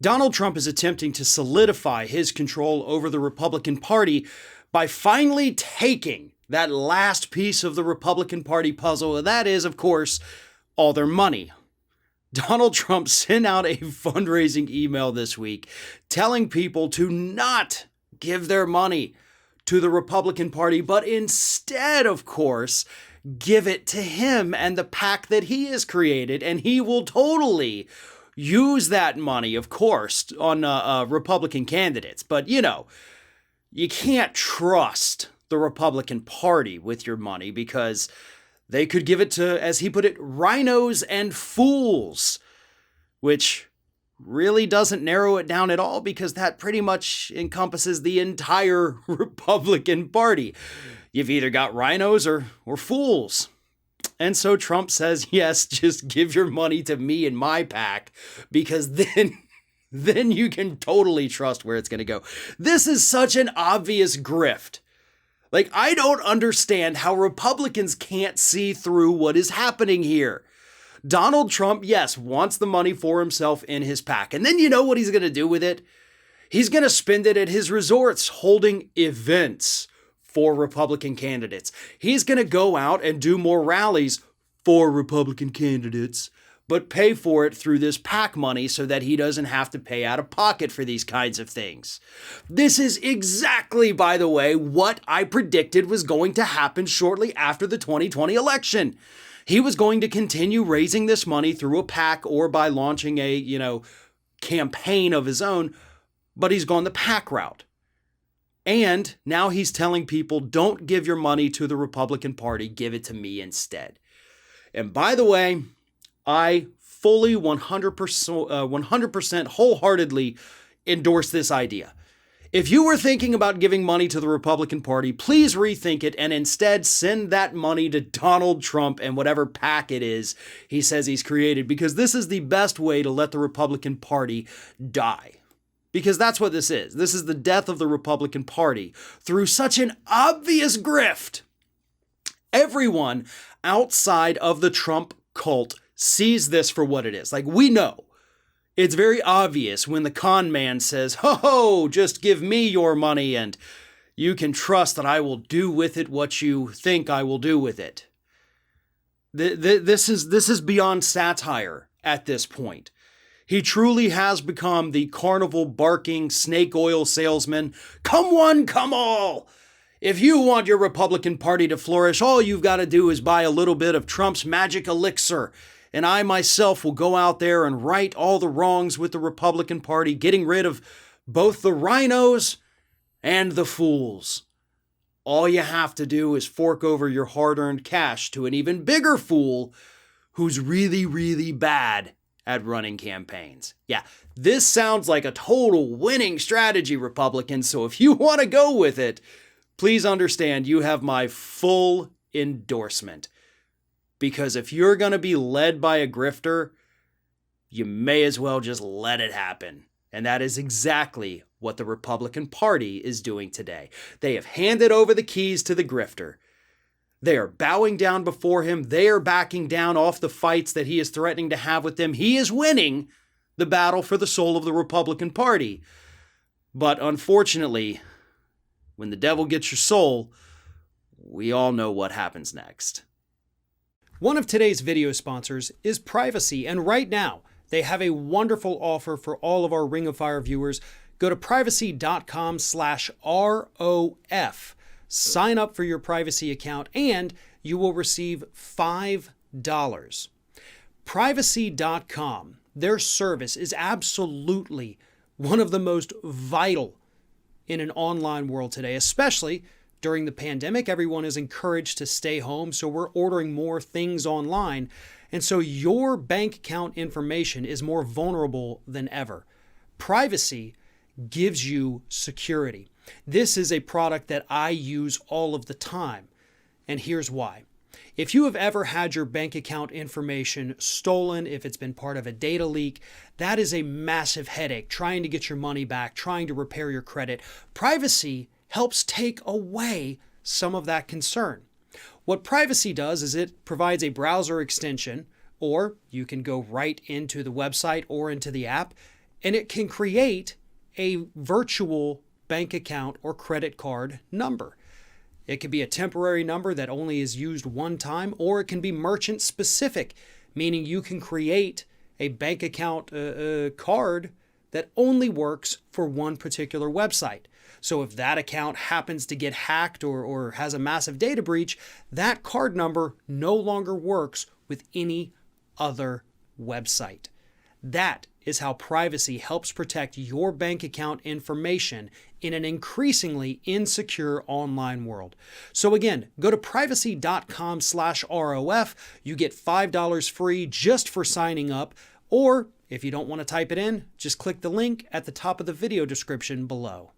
Donald Trump is attempting to solidify his control over the Republican Party by finally taking that last piece of the Republican Party puzzle, and that is, of course, all their money. Donald Trump sent out a fundraising email this week telling people to not give their money to the Republican Party, but instead, of course, give it to him and the PAC that he has created, and he will totally use that money, of course, on Republican candidates. But, you can't trust the Republican Party with your money because they could give it to, as he put it, rhinos and fools, which really doesn't narrow it down at all because that pretty much encompasses the entire Republican Party. You've either got rhinos or fools. And so Trump says, yes, just give your money to me and my PAC because then you can totally trust where it's going to go. This is such an obvious grift. Like, I don't understand how Republicans can't see through what is happening here. Donald Trump, yes, wants the money for himself in his PAC. And then you know what he's going to do with it? He's going to spend it at his resorts holding events for Republican candidates. He's going to go out and do more rallies for Republican candidates, but pay for it through this PAC money so that he doesn't have to pay out of pocket for these kinds of things. This is exactly, by the way, what I predicted was going to happen shortly after the 2020 election. He was going to continue raising this money through a PAC or by launching a, campaign of his own, but he's gone the PAC route. And now he's telling people, don't give your money to the Republican Party, give it to me instead. And by the way, I fully 100% wholeheartedly endorse this idea. If you were thinking about giving money to the Republican Party, please rethink it and instead send that money to Donald Trump and whatever PAC it is he says he's created, because this is the best way to let the Republican Party die. Because that's what this is. This is the death of the Republican Party through such an obvious grift. Everyone outside of the Trump cult sees this for what it is. Like, we know. It's very obvious when the con man says, ho, just give me your money and you can trust that I will do with it what you think I will do with it. This is beyond satire at this point. He truly has become the carnival barking snake oil salesman. Come one, come all. If you want your Republican Party to flourish, all you've got to do is buy a little bit of Trump's magic elixir. And I myself will go out there and right all the wrongs with the Republican Party, getting rid of both the rhinos and the fools. All you have to do is fork over your hard-earned cash to an even bigger fool who's really, really bad at running campaigns. Yeah, this sounds like a total winning strategy, Republicans. So if you want to go with it, please understand you have my full endorsement. Because if you're going to be led by a grifter, you may as well just let it happen. And that is exactly what the Republican Party is doing today. They have handed over the keys to the grifter. They are bowing down before him. They are backing down off the fights that he is threatening to have with them. He is winning the battle for the soul of the Republican Party. But unfortunately, when the devil gets your soul, we all know what happens next. One of today's video sponsors is Privacy, and right now they have a wonderful offer for all of our Ring of Fire viewers. Go to privacy.com/ROF. Sign up for your Privacy account and you will receive $5. Privacy.com, their service is absolutely one of the most vital in an online world today, especially during the pandemic. Everyone is encouraged to stay home, so we're ordering more things online. And so your bank account information is more vulnerable than ever. Privacy gives you security. This is a product that I use all of the time, and here's why. If you have ever had your bank account information stolen, if it's been part of a data leak, that is a massive headache, trying to get your money back, trying to repair your credit. Privacy helps take away some of that concern. What Privacy does is it provides a browser extension, or you can go right into the website or into the app, And it can create a virtual bank account or credit card number. It can be a temporary number that only is used one time, or it can be merchant specific, meaning you can create a bank account card that only works for one particular website. So if that account happens to get hacked or has a massive data breach, that card number no longer works with any other website. That is how privacy helps protect your bank account information in an increasingly insecure online world. So again, go to privacy.com/ROF. You get $5 free just for signing up. Or if you don't want to type it in, just click the link at the top of the video description below.